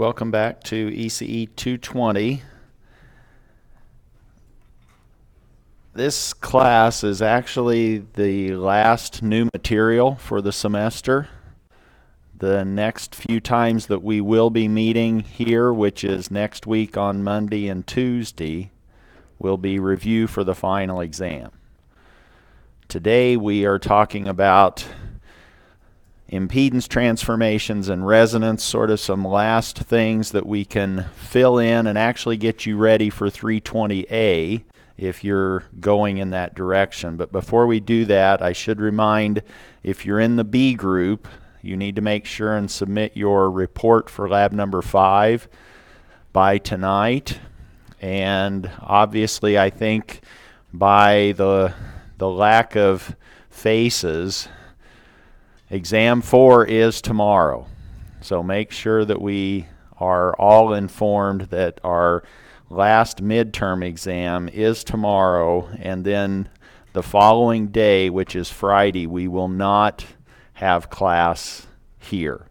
Welcome back to ECE 220. This class is actually the last new material for the semester. The next few times that we will be meeting here, which is next week on Monday and Tuesday, will be review for the final exam. Today we are talking about impedance transformations and resonance, sort of some last things that we can fill in and actually get you ready for 320A if you're going in that direction. But before we do that, I should remind, if you're in the B group, you need to make sure and submit your report for lab number 5 by tonight. And obviously I think by the lack of faces, Exam 4 is tomorrow, so make sure that we are all informed that our last midterm exam is tomorrow, and then the following day, which is Friday, we will not have class here.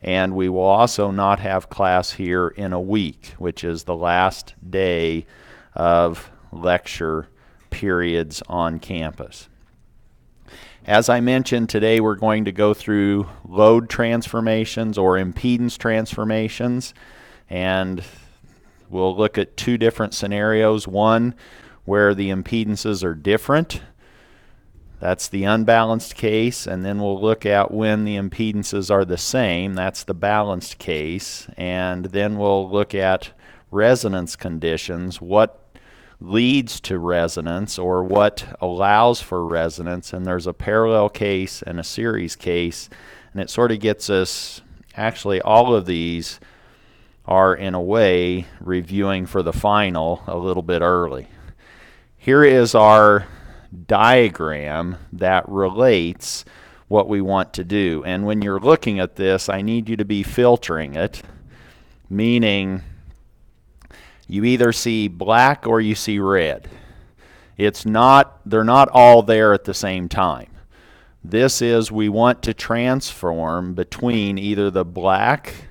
And we will also not have class here in a week, which is the last day of lecture periods on campus. As I mentioned, today we're going to go through load transformations or impedance transformations, and we'll look at two different scenarios. One where the impedances are different, that's the unbalanced case, and then we'll look at when the impedances are the same, that's the balanced case, and then we'll look at resonance conditions, what leads to resonance or what allows for resonance, and there's a parallel case and a series case, and it sort of gets us, actually all of these are in a way reviewing for the final a little bit early. Here is our diagram that relates what we want to do, and when you're looking at this, I need you to be filtering it, meaning you either see black or you see red. They're not all there at the same time. This is, we want to transform between either the black,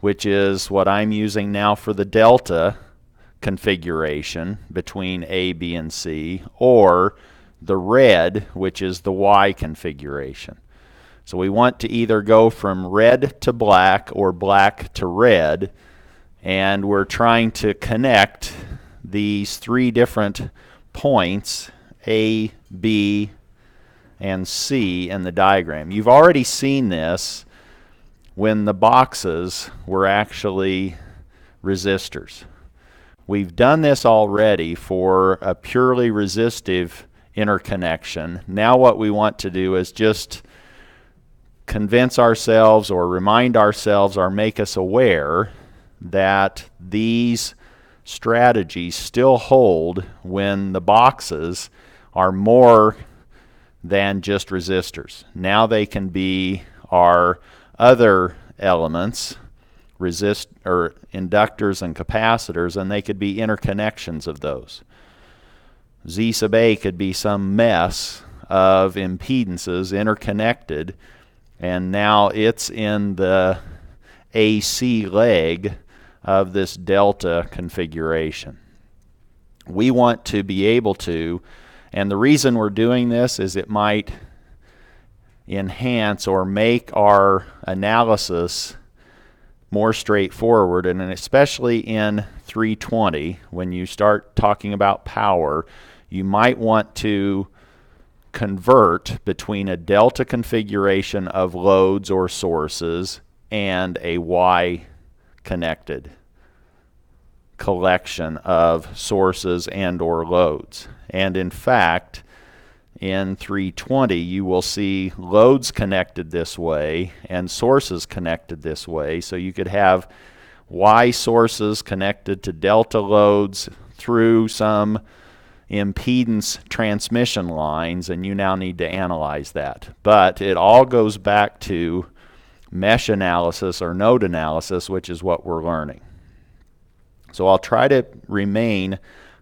which is what I'm using now for the delta configuration between A, B, and C, or the red, which is the Y configuration. So we want to either go from red to black or black to red, and we're trying to connect these three different points, A, B, and C, in the diagram. You've already seen this when the boxes were actually resistors. We've done this already for a purely resistive interconnection. Now what we want to do is just convince ourselves or remind ourselves or make us aware that these strategies still hold when the boxes are more than just resistors. Now they can be our other elements, inductors and capacitors, and they could be interconnections of those. Z sub A could be some mess of impedances interconnected, and now it's in the AC leg of this delta configuration. We want to be able to, and the reason we're doing this is it might enhance or make our analysis more straightforward, and especially in 320, when you start talking about power, you might want to convert between a delta configuration of loads or sources and a Y connected collection of sources and or loads. And in fact, in 320 you will see loads connected this way and sources connected this way. So you could have Y sources connected to delta loads through some impedance transmission lines, and you now need to analyze that. But it all goes back to mesh analysis or node analysis, which is what we're learning. So I'll try to remain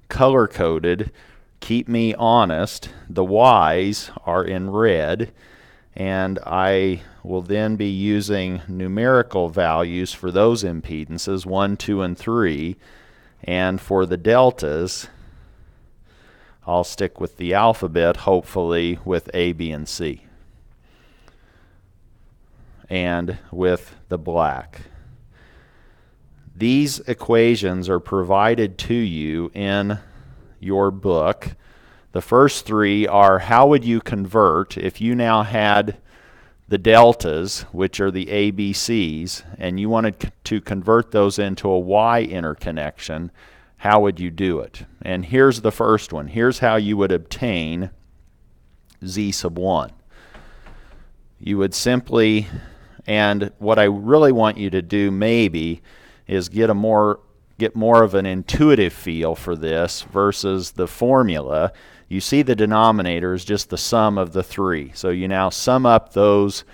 color-coded, keep me honest. The Y's are in red, and I will then be using numerical values for those impedances, 1, 2, and 3, and for the deltas, I'll stick with the alphabet, hopefully with A, B, and C, and with the black. These equations are provided to you in your book. The first three are how would you convert if you now had the deltas, which are the ABCs, and you wanted to convert those into a Y interconnection. How would you do it? And here's the first one. Here's how you would obtain Z sub 1. You would simply, and what I really want you to do maybe is get more of an intuitive feel for this versus the formula. You see the denominator is just the sum of the three. So you now sum up those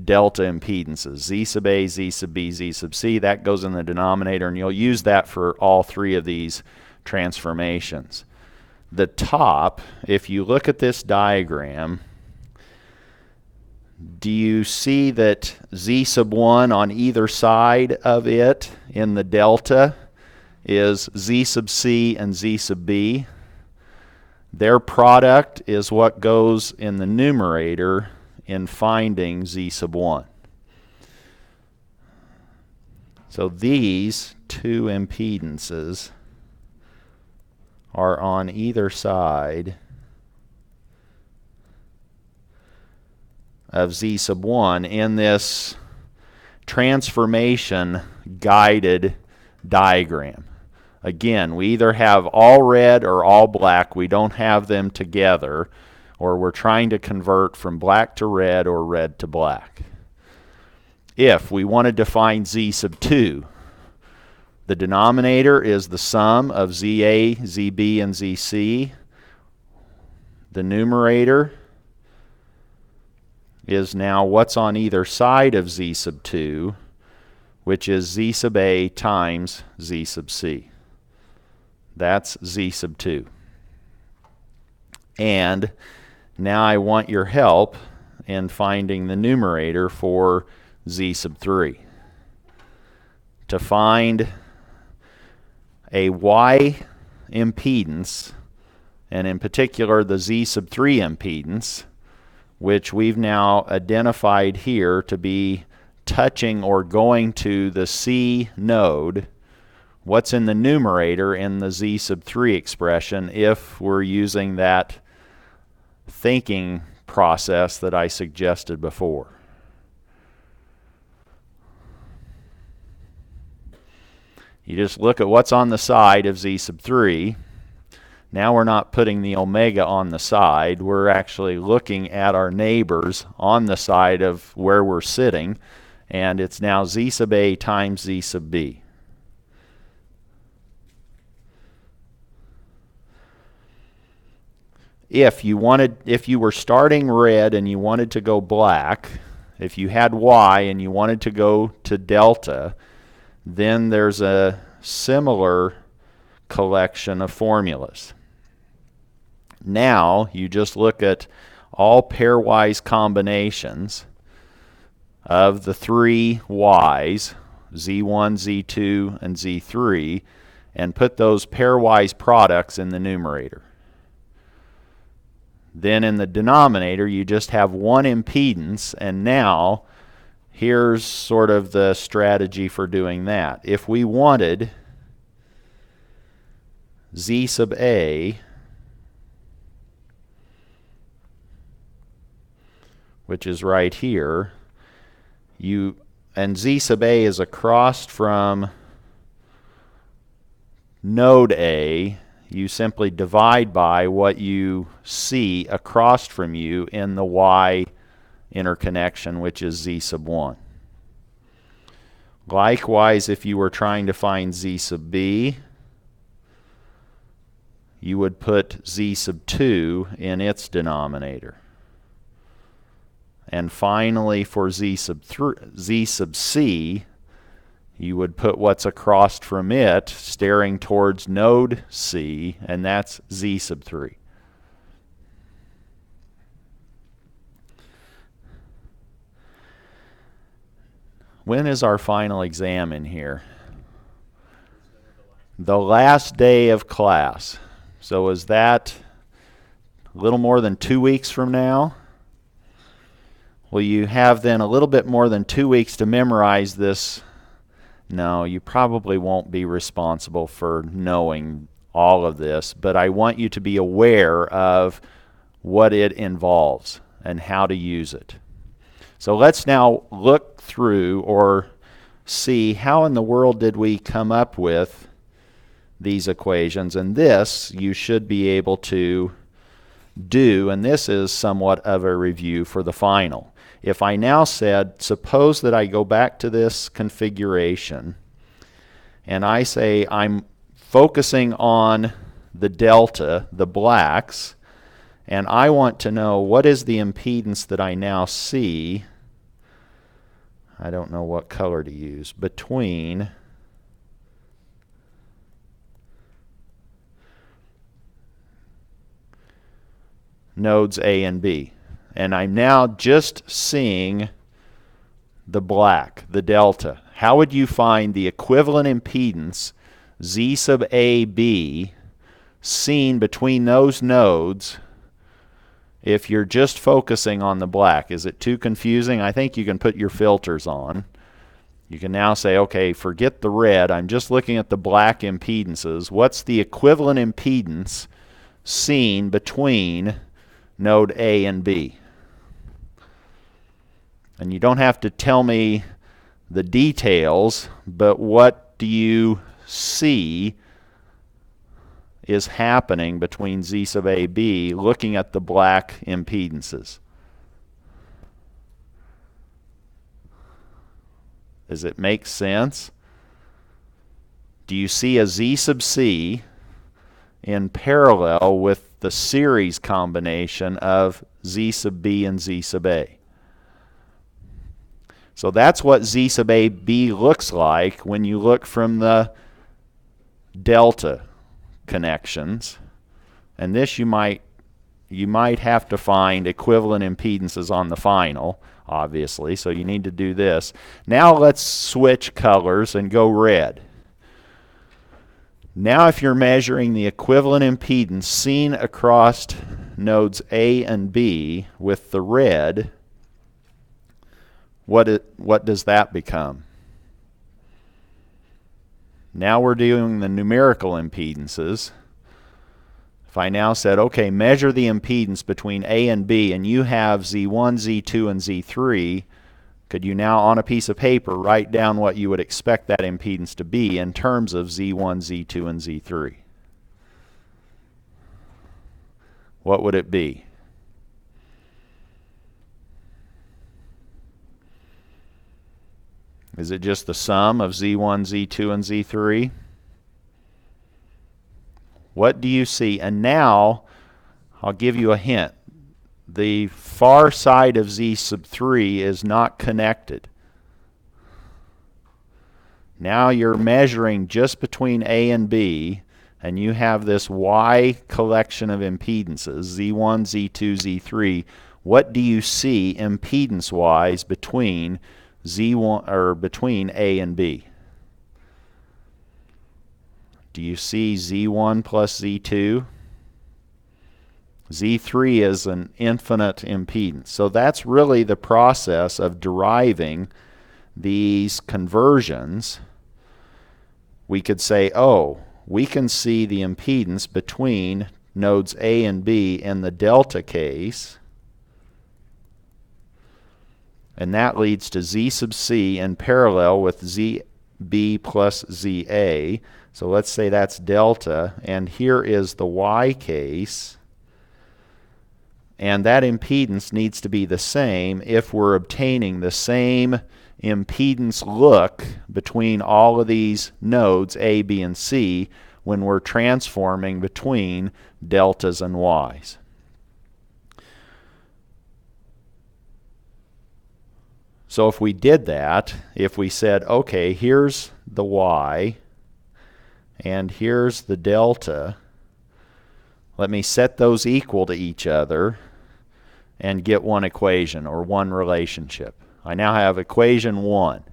delta impedances, Z sub A, Z sub B, Z sub C. That goes in the denominator, and you'll use that for all three of these transformations. The top, if you look at this diagram, do you see that Z sub 1 on either side of it in the delta is Z sub C and Z sub B? Their product is what goes in the numerator in finding Z sub 1. So these two impedances are on either side of Z sub 1 in this transformation guided diagram. Again, we either have all red or all black. We don't have them together, or we're trying to convert from black to red or red to black. If we wanted to find Z sub 2, the denominator is the sum of ZA, ZB, and ZC. The numerator is now what's on either side of Z sub 2, which is Z sub A times Z sub C. That's Z sub 2. And now I want your help in finding the numerator for Z sub 3. To find a Y impedance, and in particular the Z sub 3 impedance, which we've now identified here to be touching or going to the C node, what's in the numerator in the Z sub 3 expression if we're using that thinking process that I suggested before? You just look at what's on the side of Z sub 3. Now we're not putting the omega on the side. We're actually looking at our neighbors on the side of where we're sitting, and it's now Z sub A times Z sub B. If you were starting red and you wanted to go black, if you had Y and you wanted to go to delta, then there's a similar collection of formulas. Now you just look at all pairwise combinations of the three Y's, Z1, Z2, and Z3, and put those pairwise products in the numerator. Then in the denominator you just have one impedance, and now here's sort of the strategy for doing that. If we wanted Z sub A, which is right here, and Z sub A is across from node A, you simply divide by what you see across from you in the Y interconnection, which is Z sub 1. Likewise, if you were trying to find Z sub B, you would put Z sub 2 in its denominator. And finally, for Z sub C, you would put what's across from it, staring towards node C, and that's Z sub 3. When is our final exam in here? The last day of class. So is that a little more than 2 weeks from now? Will you have then a little bit more than 2 weeks to memorize this? No, you probably won't be responsible for knowing all of this, but I want you to be aware of what it involves and how to use it. So let's now look through or see how in the world did we come up with these equations, and this you should be able to do, and this is somewhat of a review for the final. If I now said, suppose that I go back to this configuration and I say I'm focusing on the delta, the blacks, and I want to know what is the impedance that I now see, I don't know what color to use, between nodes A and B. And I'm now just seeing the black, the delta. How would you find the equivalent impedance Z sub AB seen between those nodes if you're just focusing on the black? Is it too confusing? I think you can put your filters on. You can now say, okay, forget the red. I'm just looking at the black impedances. What's the equivalent impedance seen between node A and B? And you don't have to tell me the details, but what do you see is happening between Z sub AB looking at the black impedances? Does it make sense? Do you see a Z sub C in parallel with the series combination of Z sub B and Z sub A? So that's what Z sub AB looks like when you look from the delta connections. And this you might have to find equivalent impedances on the final, obviously, so you need to do this. Now let's switch colors and go red. Now if you're measuring the equivalent impedance seen across nodes A and B with the red, what does that become? Now we're doing the numerical impedances. If I now said, okay, measure the impedance between A and B, and you have Z1, Z2, and Z3, could you now on a piece of paper write down what you would expect that impedance to be in terms of Z1, Z2, and Z3? What would it be? Is it just the sum of Z1, Z2, and Z3? What do you see? And now I'll give you a hint. The far side of Z sub 3 is not connected. Now you're measuring just between A and B, and you have this Y collection of impedances, Z1, Z2, Z3. What do you see impedance-wise between Z1 or between A and B? Do you see Z1 plus Z2? Z3 is an infinite impedance. So that's really the process of deriving these conversions. We could say, oh, we can see the impedance between nodes A and B in the delta case, and that leads to Z sub C in parallel with ZB plus ZA. So let's say that's delta, and here is the Y case, and that impedance needs to be the same if we're obtaining the same impedance look between all of these nodes A, B, and C when we're transforming between deltas and Ys. So if we did that, if we said, okay, here's the Y and here's the delta, let me set those equal to each other and get one equation or one relationship. I now have equation 1.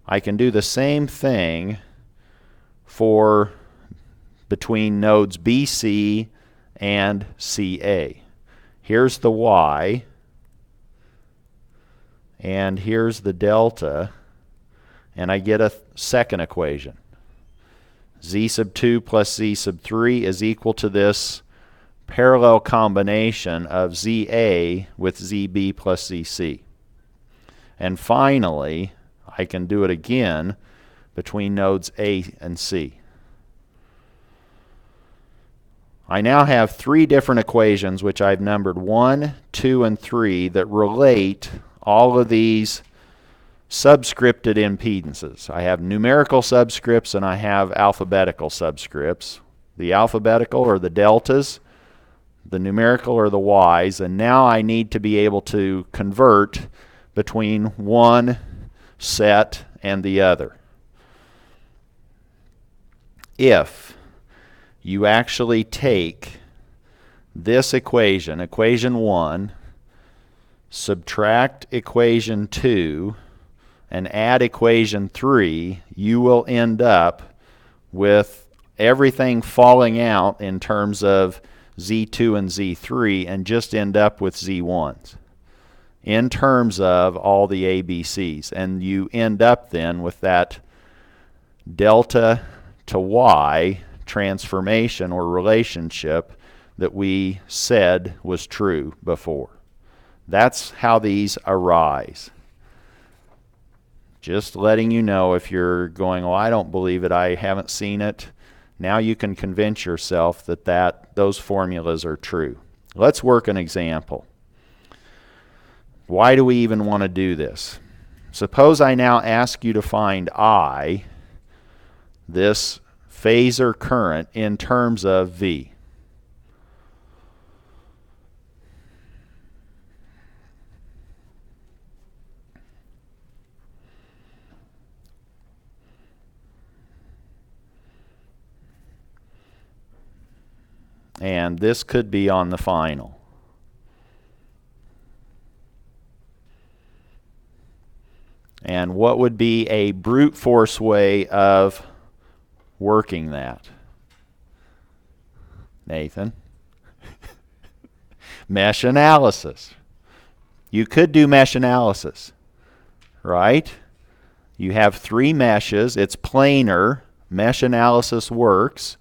I can do the same thing for between nodes BC and CA. Here's the Y, and here's the delta, and I get a second equation. Z sub 2 plus Z sub 3 is equal to this parallel combination of ZA with ZB plus ZC. And finally, I can do it again between nodes A and C. I now have three different equations, which I've numbered 1, 2, and 3, that relate all of these subscripted impedances. I have numerical subscripts and I have alphabetical subscripts. The alphabetical are the deltas, the numerical are the Y's, and now I need to be able to convert between one set and the other. If you actually take this equation, equation 1, subtract equation 2, and add equation 3, you will end up with everything falling out in terms of Z2 and Z3 and just end up with Z1s in terms of all the ABCs. And you end up then with that delta to Y transformation or relationship that we said was true before. That's how these arise. Just letting you know, if you're going, well, I don't believe it, I haven't seen it. Now you can convince yourself that those formulas are true. Let's work an example. Why do we even want to do this? Suppose I now ask you to find I, this phasor current, in terms of V. And this could be on the final. And what would be a brute force way of working that? Nathan? Mesh analysis. You could do mesh analysis, right? You have three meshes. It's planar. Mesh analysis works.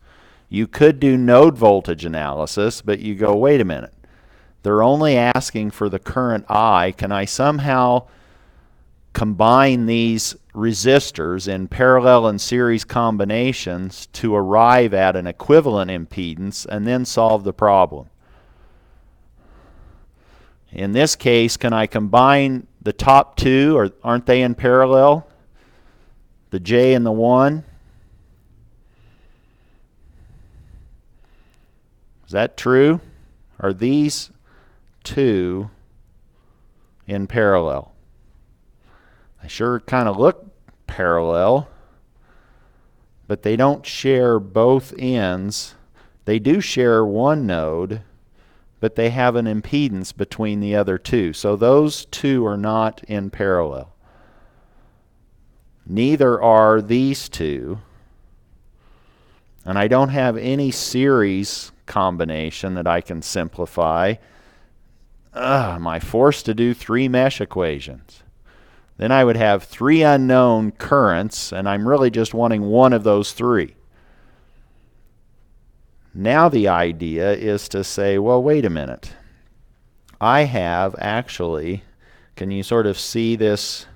You could do node voltage analysis, but you go, wait a minute. They're only asking for the current I. Can I somehow combine these resistors in parallel and series combinations to arrive at an equivalent impedance and then solve the problem? In this case, can I combine the top two, or aren't they in parallel? The J and the 1? Is that true? Are these two in parallel? They sure kind of look parallel, but they don't share both ends. They do share one node, but they have an impedance between the other two. So those two are not in parallel. Neither are these two. And I don't have any series combination that I can simplify. Am I forced to do three mesh equations? Then I would have three unknown currents, and I'm really just wanting one of those three. Now the idea is to say, well, wait a minute. I have actually, can you sort of see this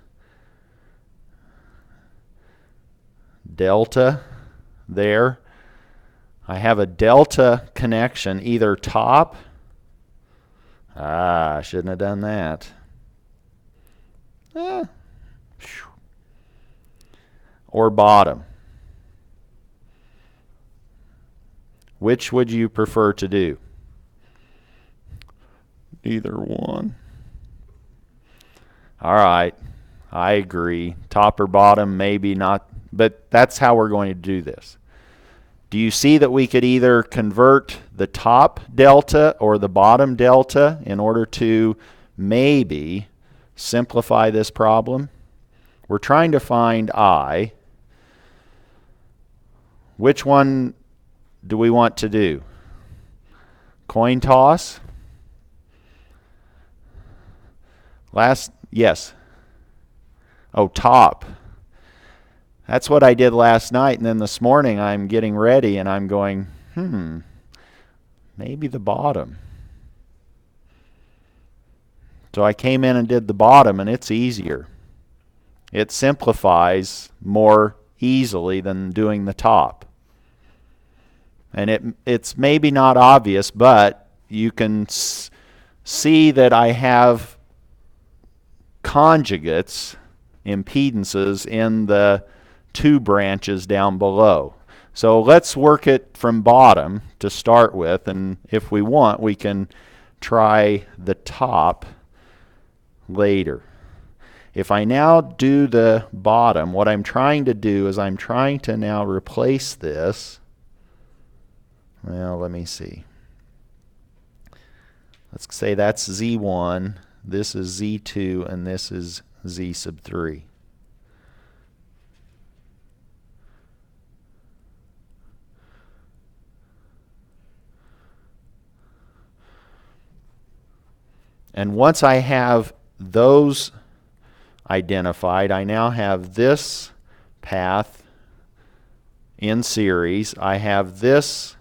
delta there? I have a delta connection, either top, I shouldn't have done that. Or bottom. Which would you prefer to do? Either one. All right, I agree. Top or bottom, maybe not, but that's how we're going to do this. Do you see that we could either convert the top delta or the bottom delta in order to maybe simplify this problem? We're trying to find I. Which one do we want to do? Coin toss? Yes. Oh, top. That's what I did last night, and then this morning I'm getting ready and I'm going, maybe the bottom. So I came in and did the bottom, and it's easier. It simplifies more easily than doing the top. And it's maybe not obvious, but you can see that I have conjugates, impedances, in the two branches down below. So let's work it from bottom to start with, and if we want, we can try the top later. If I now do the bottom, what I'm trying to do is I'm trying to now replace this. Well, let me see. Let's say that's Z1, this is Z2, and this is Z sub 3. And once I have those identified, I now have this path in series. I have this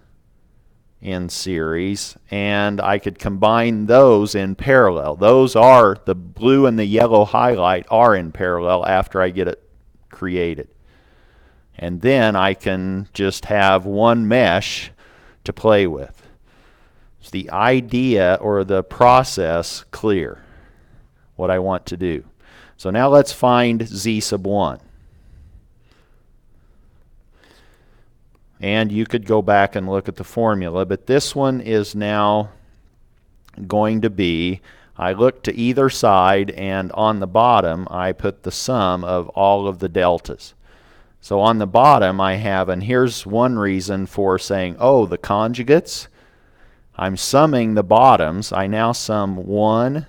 in series, and I could combine those in parallel. Those are, the blue and the yellow highlight are in parallel after I get it created. And then I can just have one mesh to play with. Is the idea or the process clear? What I want to do. So now let's find Z sub 1. And you could go back and look at the formula, but this one is now going to be, I look to either side, and on the bottom I put the sum of all of the deltas. So on the bottom I have, and here's one reason for saying, oh, the conjugates, I'm summing the bottoms. I now sum 1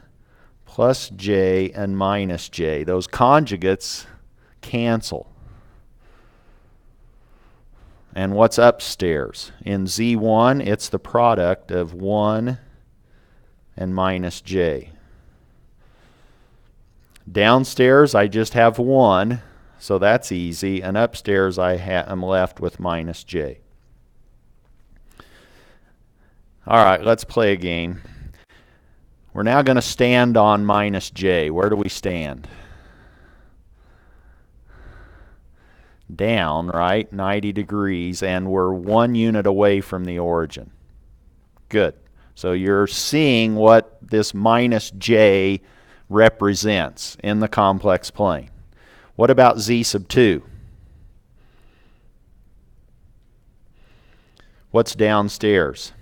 plus j and minus j. Those conjugates cancel. And what's upstairs? In Z1, it's the product of 1 and minus j. Downstairs, I just have 1, so that's easy. And upstairs, I'm left with minus j. All right, let's play a game. We're now going to stand on minus j. Where do we stand? Down, right? 90 degrees, and we're 1 unit away from the origin. Good. So you're seeing what this minus j represents in the complex plane. What about Z sub 2? What's downstairs?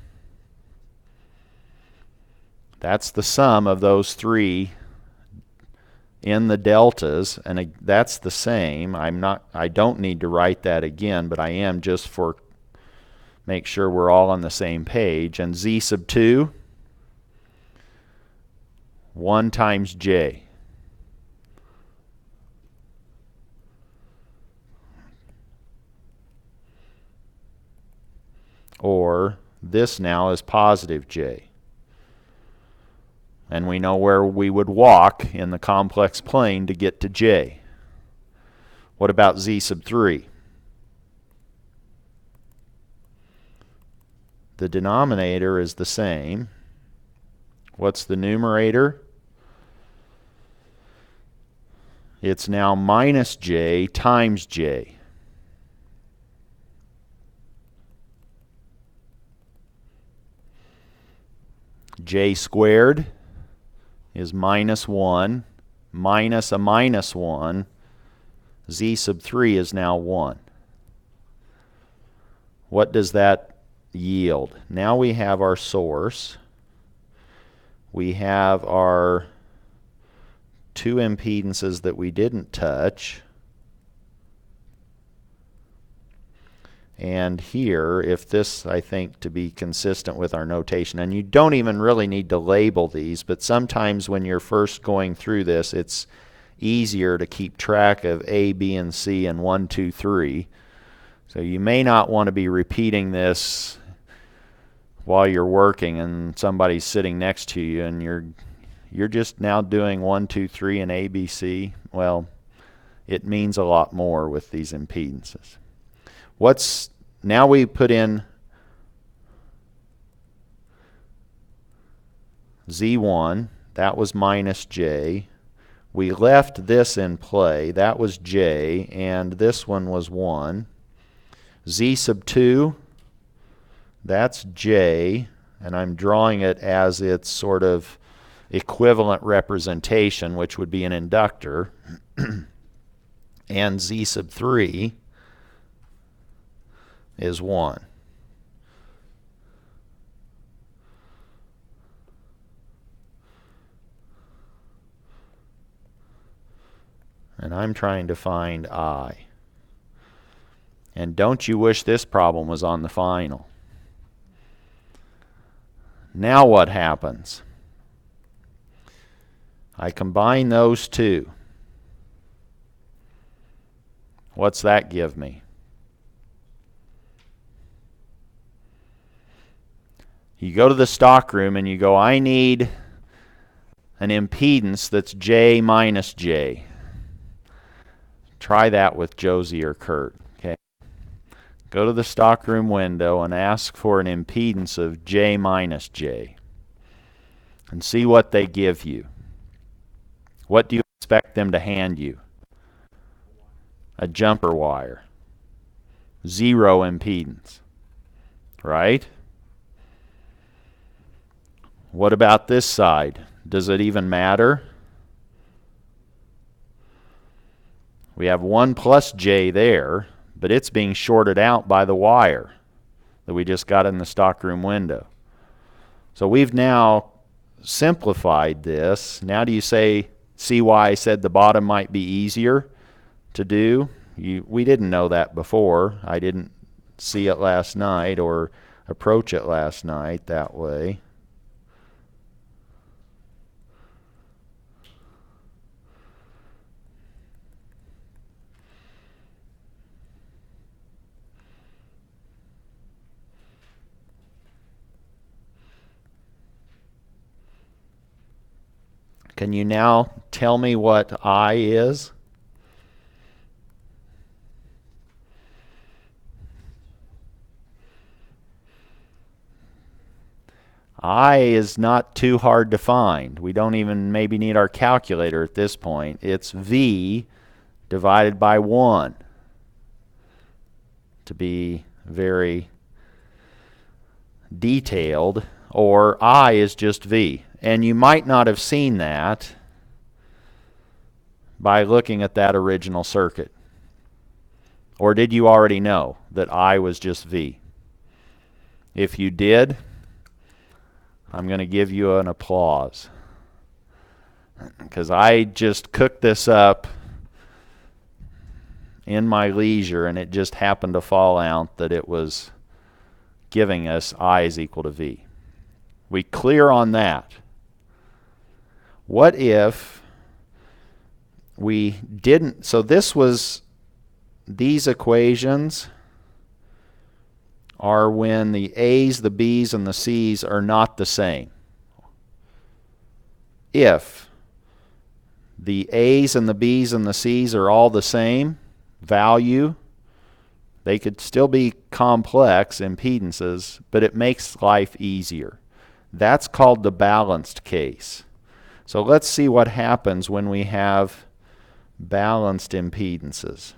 That's the sum of those three in the deltas, and that's the same. I don't need to write that again, but I am just for make sure we're all on the same page. And Z sub 2, 1 times j. Or this now is positive j. And we know where we would walk in the complex plane to get to j. What about Z sub 3? The denominator is the same. What's the numerator? It's now minus j times j. J squared is minus 1 minus a minus 1. Z sub 3 is now 1. What does that yield? Now we have our source. We have our two impedances that we didn't touch. And here, if this, I think, to be consistent with our notation, and you don't even really need to label these, but sometimes when you're first going through this, it's easier to keep track of A, B, and C and 1, 2, 3. So you may not want to be repeating this while you're working and somebody's sitting next to you and you're just now doing 1, 2, 3 and A, B, C. Well, it means a lot more with these impedances. Now we put in Z1, that was minus J. We left this in play, that was J, and this one was 1. Z sub 2, that's J, and I'm drawing it as its sort of equivalent representation, which would be an inductor. And Z sub 3 is 1. And I'm trying to find I. And don't you wish this problem was on the final? Now what happens? I combine those two. What's that give me? You go to the stockroom and you go, I need an impedance that's J minus J. Try that with Josie or Kurt. Okay. Go to the stockroom window and ask for an impedance of J minus J. And see what they give you. What do you expect them to hand you? A jumper wire. 0 impedance. Right? What about this side? Does it even matter? We have 1 plus J there, but it's being shorted out by the wire that we just got in the stockroom window. So we've now simplified this. Now do you see why I said the bottom might be easier to do? We didn't know that before. I didn't see it last night or approach it last night that way. Can you now tell me what I is? I is not too hard to find. We don't even maybe need our calculator at this point. It's V divided by 1 to be very detailed, or I is just V. And you might not have seen that by looking at that original circuit. Or did you already know that I was just V? If you did, I'm going to give you an applause. Because I just cooked this up in my leisure, and it just happened to fall out that it was giving us I is equal to V. We clear on that? What if we didn't? So these equations are when the A's, the B's, and the C's are not the same. If the A's and the B's and the C's are all the same value, they could still be complex impedances, but it makes life easier. That's called the balanced case. So let's see what happens when we have balanced impedances.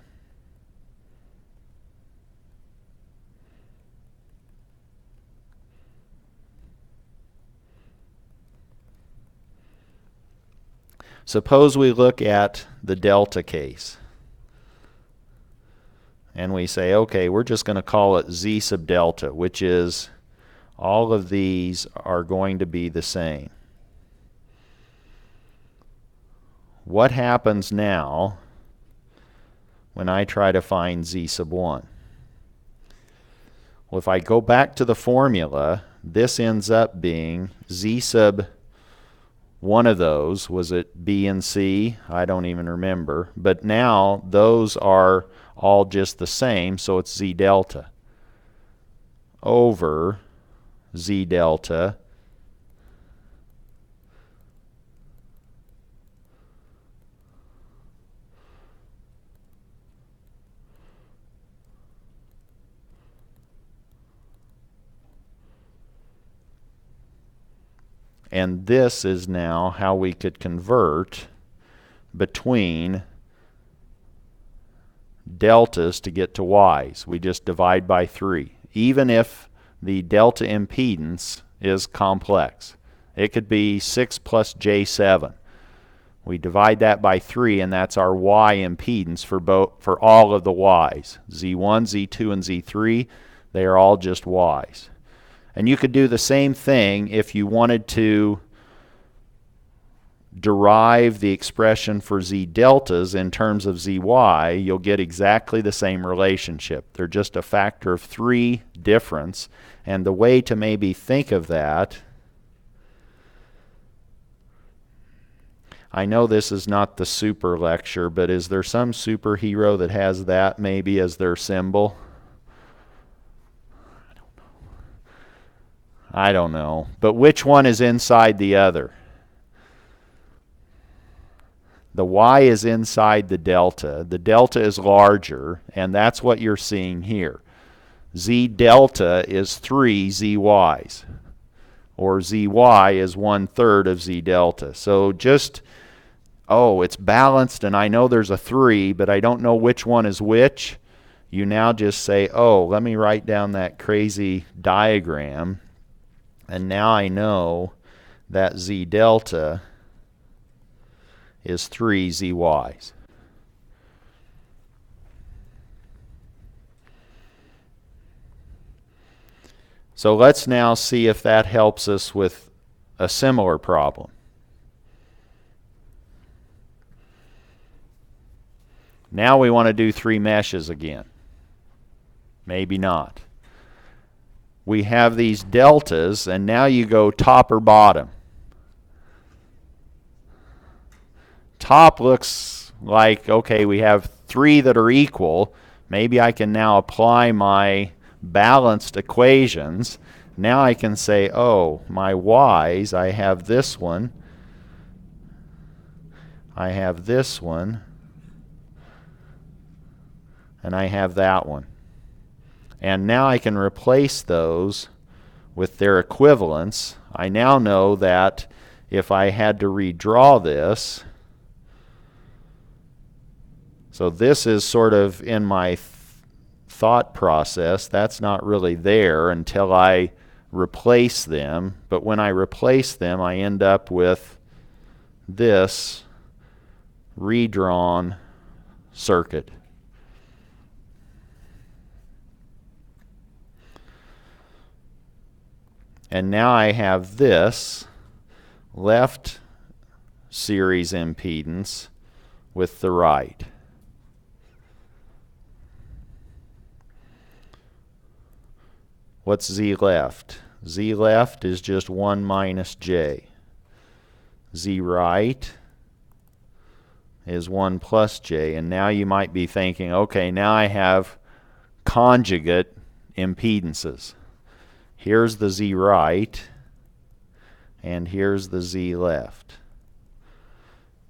Suppose we look at the delta case. And we say, okay, we're just going to call it Z sub delta, which is all of these are going to be the same. What happens now when I try to find Z sub 1? Well, if I go back to the formula, this ends up being Z sub one of those. Was it B and C? I don't even remember. But now those are all just the same, so it's Z delta over Z delta and this is now how we could convert between deltas to get to y's. We just divide by 3. Even if the delta impedance is complex. It could be 6 plus J7. We divide that by 3, and that's our Y impedance for all of the Y's. Z1, Z2, and Z3, they are all just Y's. And you could do the same thing if you wanted to derive the expression for Z deltas in terms of ZY. You'll get exactly the same relationship. They're just a factor of 3 difference. And the way to maybe think of that, I know this is not the super lecture, but is there some superhero that has that maybe as their symbol? I don't know. But which one is inside the other? The Y is inside the delta. The delta is larger, and that's what you're seeing here. Z delta is 3 ZYs, or ZY is 1/3 of Z delta. So just, oh, it's balanced, and I know there's a 3, but I don't know which one is which. You now just say, oh, let me write down that crazy diagram, and now I know that Z delta is 3 ZYs. So let's now see if that helps us with a similar problem. Now we want to do 3 meshes again. Maybe not. We have these deltas, and now you go top or bottom. Top looks like, okay, we have 3 that are equal. Maybe I can now apply my balanced equations. Now I can say, oh, my y's, I have this one, I have this one, and I have that one. And now I can replace those with their equivalents. I now know that if I had to redraw this, so this is sort of in my thought process. That's not really there until I replace them. But when I replace them, I end up with this redrawn circuit. And now I have this left series impedance with the right. What's Z left? Z left is just 1 minus J. Z right is 1 plus J. And now you might be thinking, okay, now I have conjugate impedances. Here's the Z right, and here's the Z left.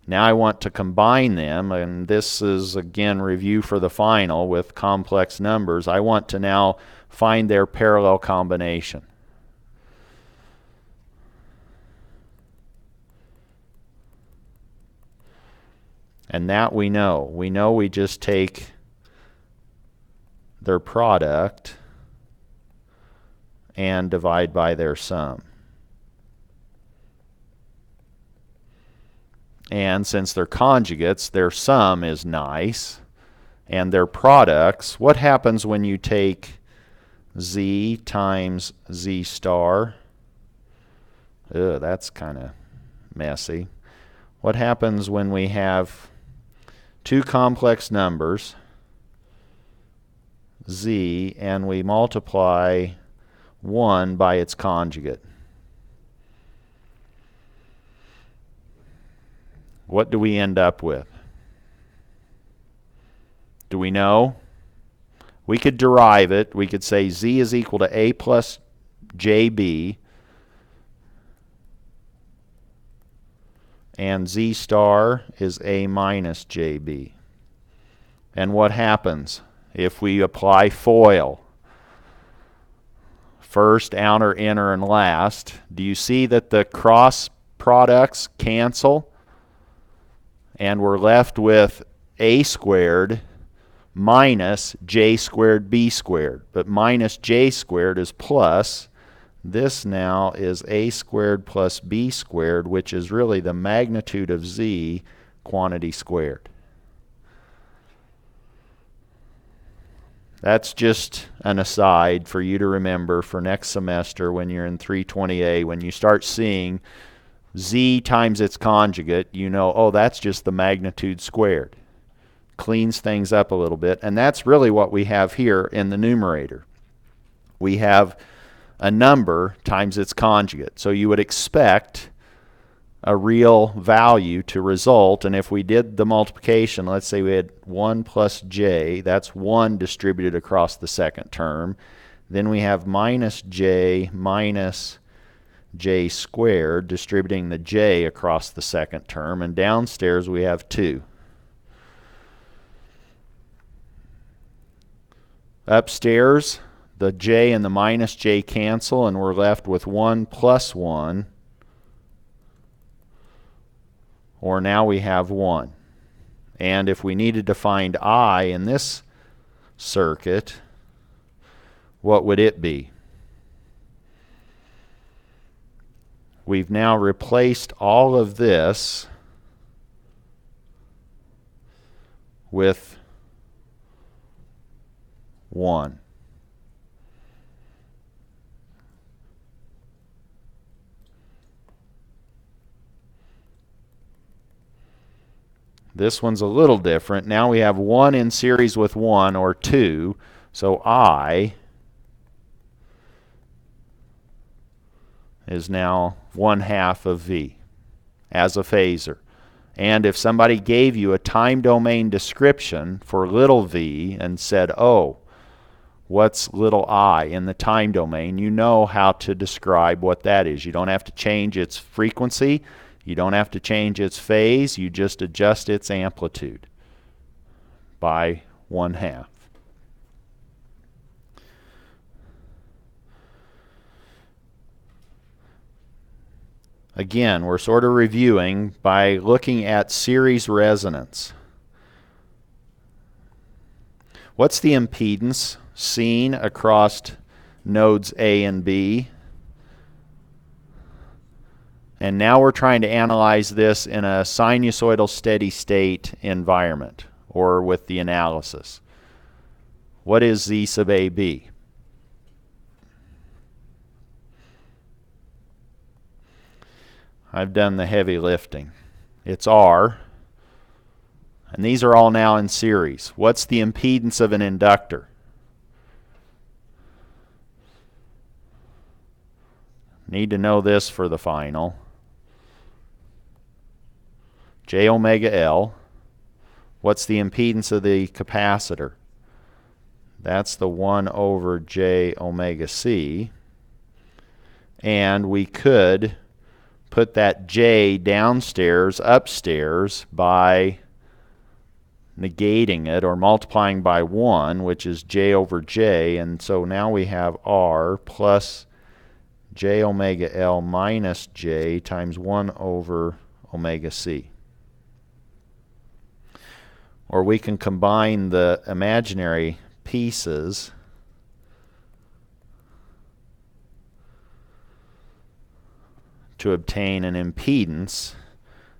Now I want to combine them, and this is, again, review for the final with complex numbers. I want to now find their parallel combination. And that we know. We know we just take their product and divide by their sum. And since they're conjugates, their sum is nice. And their products, what happens when you take Z times Z star? Ugh, that's kind of messy. What happens when we have 2 complex numbers, Z, and we multiply 1 by its conjugate? what do we end up with? Do we know? We could derive it. We could say Z is equal to A plus JB, and Z star is A minus JB. And what happens if we apply FOIL? First, outer, inner, and last. Do you see that the cross products cancel? And we're left with A squared minus J squared B squared. But minus J squared is plus. This now is A squared plus B squared, which is really the magnitude of Z quantity squared. That's just an aside for you to remember for next semester when you're in 320A. When you start seeing Z times its conjugate, you know, oh, that's just the magnitude squared. Cleans things up a little bit. And that's really what we have here in the numerator. We have a number times its conjugate. So you would expect a real value to result, and if we did the multiplication, let's say we had 1 plus j, that's 1 distributed across the second term. Then we have minus j squared, distributing the j across the second term, and downstairs we have 2. Upstairs, the j and the minus j cancel, and we're left with 1 plus 1. Or now we have 1. And if we needed to find I in this circuit, what would it be? We've now replaced all of this with 1. This one's a little different. Now we have 1 in series with 1, or 2. So I is now 1/2 of V as a phasor. And if somebody gave you a time domain description for little v and said, oh, what's little I in the time domain, you know how to describe what that is. You don't have to change its frequency. You don't have to change its phase. You just adjust its amplitude by 1/2. Again, we're sort of reviewing by looking at series resonance. What's the impedance seen across nodes A and B? And now we're trying to analyze this in a sinusoidal steady state environment, or with the analysis. What is Z sub AB? I've done the heavy lifting. It's R. And these are all now in series. What's the impedance of an inductor? Need to know this for the final. J omega L. What's the impedance of the capacitor? That's the 1 over J omega C. And we could put that J downstairs, upstairs by negating it or multiplying by 1, which is J over J. And so now we have R plus J omega L minus J times 1 over omega C. Or we can combine the imaginary pieces to obtain an impedance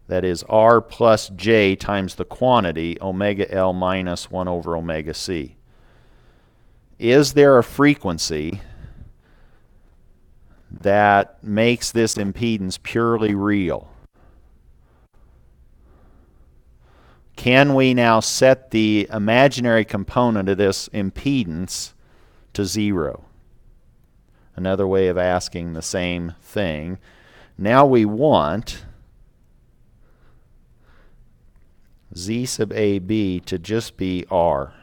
that is R plus J times the quantity omega L minus 1 over omega C. Is there a frequency that makes this impedance purely real? Can we now set the imaginary component of this impedance to 0? Another way of asking the same thing. Now we want Z sub AB to just be R.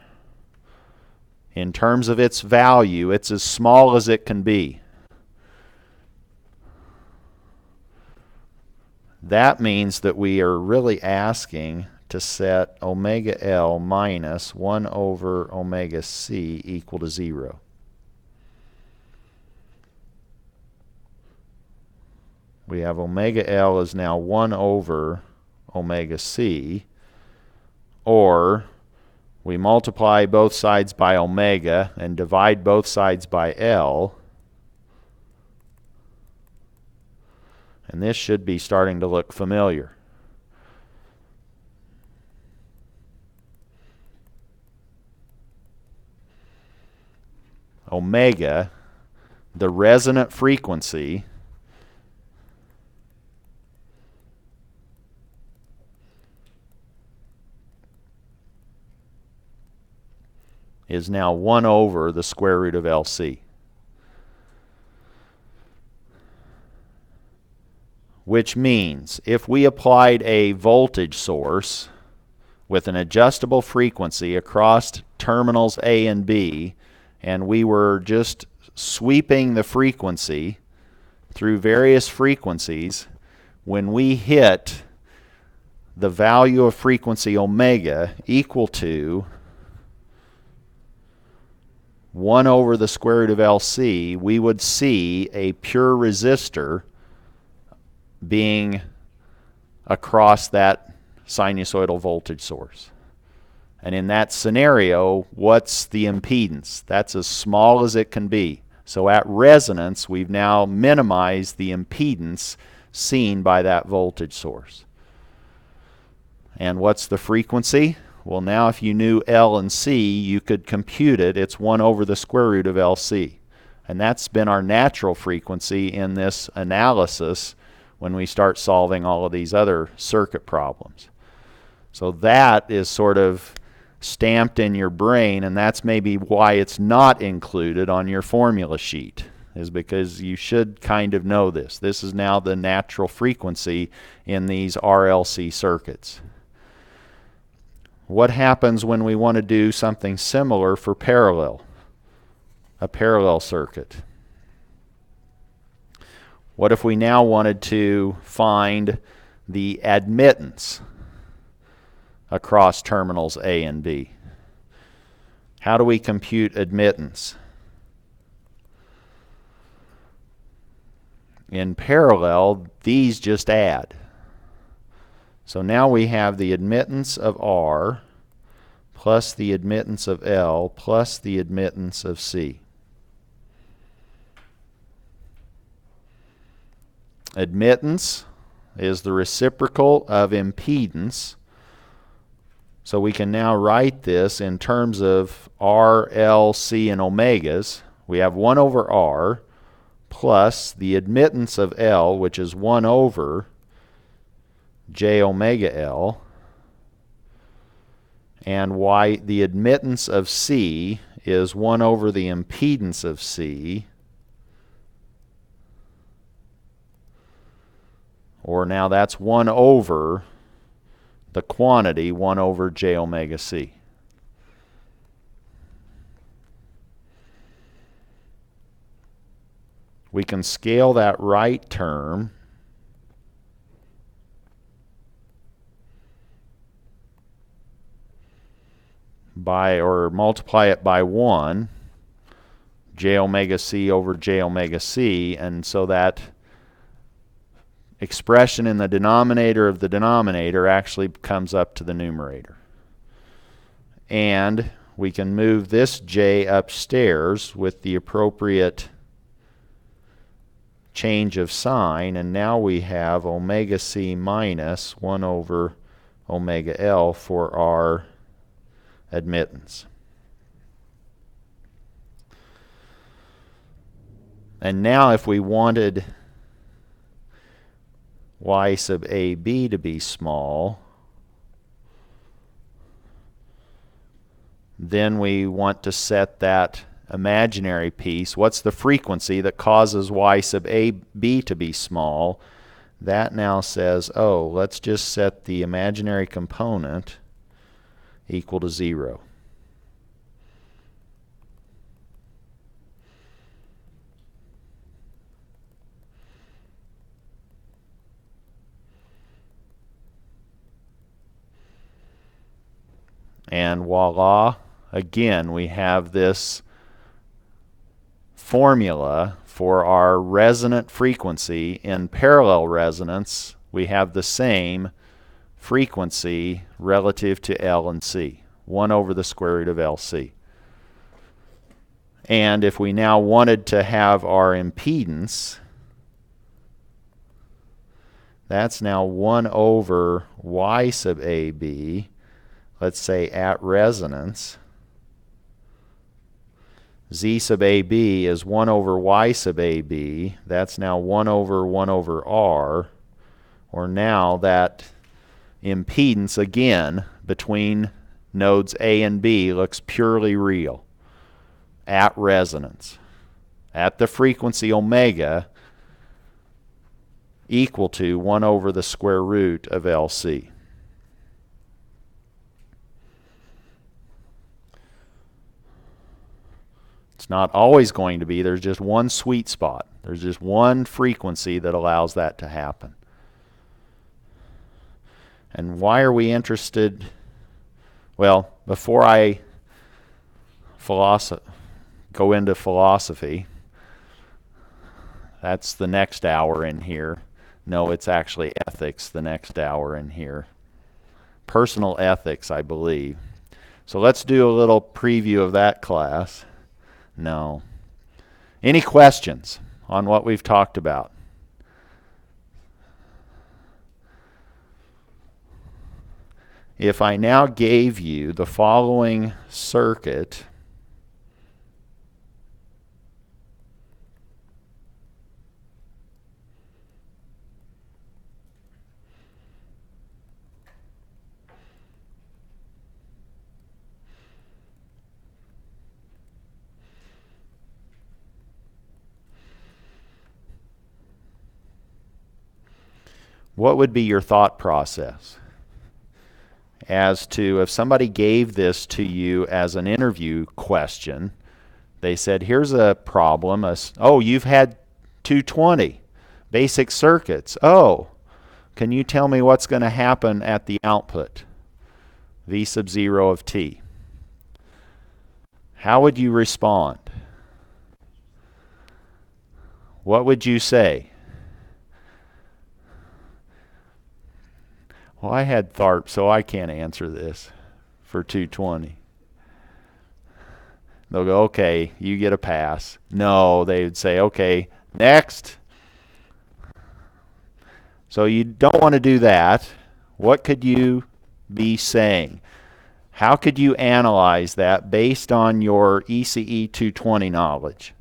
In terms of its value, it's as small as it can be. That means that we are really asking to set omega L minus 1 over omega C equal to 0. We have omega L is now 1 over omega C, or we multiply both sides by omega and divide both sides by L, and this should be starting to look familiar. Omega, the resonant frequency, is now 1 over the square root of LC. Which means if we applied a voltage source with an adjustable frequency across terminals A and B, and we were just sweeping the frequency through various frequencies, when we hit the value of frequency omega equal to 1 over the square root of LC, we would see a pure resistor being across that sinusoidal voltage source. And in that scenario, what's the impedance? That's as small as it can be. So at resonance, we've now minimized the impedance seen by that voltage source. And what's the frequency? Well, now if you knew L and C, you could compute it. It's 1 over the square root of LC. And that's been our natural frequency in this analysis when we start solving all of these other circuit problems. So that is sort of stamped in your brain, and that's maybe why it's not included on your formula sheet, is because you should kind of know this. This is now the natural frequency in these RLC circuits. What happens when we want to do something similar for a parallel circuit? What if we now wanted to find the admittance across terminals A and B? How do we compute admittance? In parallel, these just add. So now we have the admittance of R plus the admittance of L plus the admittance of C. Admittance is the reciprocal of impedance. So we can now write this in terms of R, L, C, and omegas. We have 1 over R plus the admittance of L, which is 1 over J omega L, and Y, the admittance of C is 1 over the impedance of C, or now that's 1 over the quantity 1 over J omega C. We can scale that right term by, or multiply it by 1, J omega C over J omega C, and so that expression in the denominator of the denominator actually comes up to the numerator. And we can move this J upstairs with the appropriate change of sign, and now we have omega C minus 1 over omega L for our admittance. And now if we wanted Y sub AB to be small, then we want to set that imaginary piece. What's the frequency that causes Y sub AB to be small? that now says, oh, let's just set the imaginary component equal to 0. And voila, again, we have this formula for our resonant frequency. In parallel resonance, we have the same frequency relative to L and C, 1 over the square root of LC. And if we now wanted to have our impedance, that's now 1 over Y sub AB, let's say at resonance. Z sub AB is 1 over Y sub AB. That's now 1 over R. Or now that impedance, again, between nodes A and B looks purely real at resonance. At the frequency omega equal to 1 over the square root of LC. It's not always going to be. There's just one sweet spot. There's just one frequency that allows that to happen. And why are we interested? Well, before I go into philosophy, that's the next hour in here. No, it's actually ethics, the next hour in here. Personal ethics, I believe. So let's do a little preview of that class. No. Any questions on what we've talked about? If I now gave you the following circuit, what would be your thought process as to if somebody gave this to you as an interview question? They said, here's a problem. Oh, you've had 220 basic circuits. Oh, can you tell me what's going to happen at the output? V sub 0 of t. How would you respond? What would you say? Well, I had THARP, so I can't answer this for 220. They'll go, okay, you get a pass. No, they would say, okay, next. So you don't want to do that. What could you be saying? How could you analyze that based on your ECE 220 knowledge?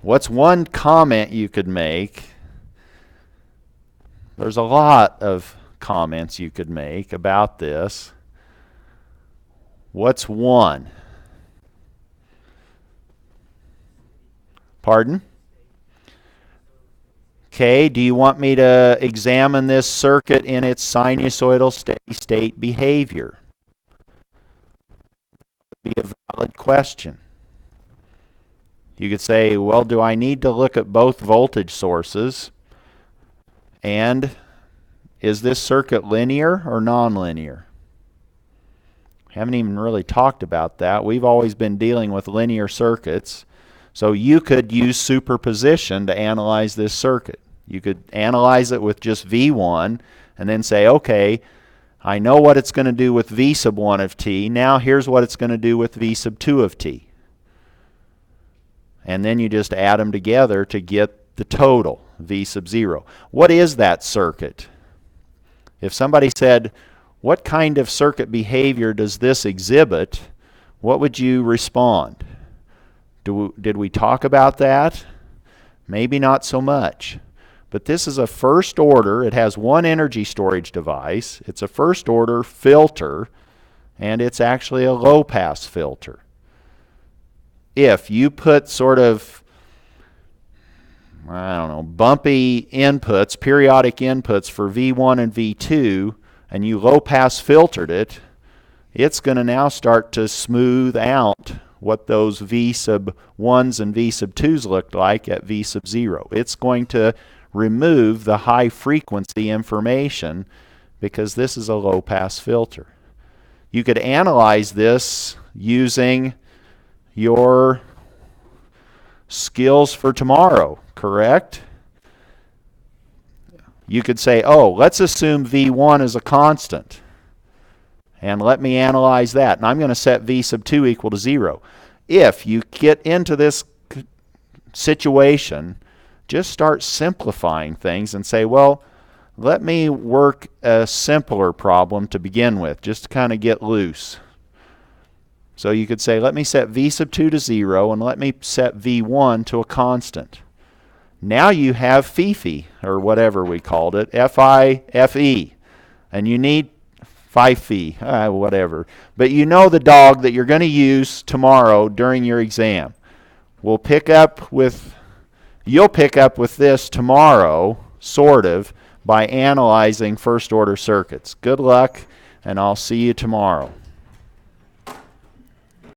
What's one comment you could make? There's a lot of comments you could make about this. What's one? Pardon? Okay, do you want me to examine this circuit in its sinusoidal steady state behavior? Be a valid question. You could say, well, do I need to look at both voltage sources? And is this circuit linear or nonlinear? Haven't even really talked about that. We've always been dealing with linear circuits. So you could use superposition to analyze this circuit. You could analyze it with just V1 and then say, okay, I know what it's going to do with V sub 1 of t. Now here's what it's going to do with V sub 2 of t. And then you just add them together to get the total, V sub 0. What is that circuit? If somebody said, what kind of circuit behavior does this exhibit? What would you respond? Did we talk about that? Maybe not so much. But this is a first order. It has one energy storage device. It's a first order filter, and it's actually a low pass filter. If you put sort of I don't know, bumpy inputs, periodic inputs for V1 and V2, and you low pass filtered it, it's going to now start to smooth out what those V sub 1s and V sub 2s look like at V sub 0. It's going to remove the high frequency information because this is a low pass filter. You could analyze this using your skills for tomorrow, correct? You could say, oh, let's assume V1 is a constant. And let me analyze that. And I'm going to set V sub 2 equal to 0. If you get into this situation, just start simplifying things and say, well, let me work a simpler problem to begin with, just to kind of get loose. So you could say, let me set V sub 2 to 0, and let me set V1 to a constant. Now you have Fifi, or whatever we called it, F-I-F-E. And you need Fifi, whatever. But you know the dog that you're going to use tomorrow during your exam. You'll pick up with this tomorrow, sort of, by analyzing first order circuits. Good luck, and I'll see you tomorrow.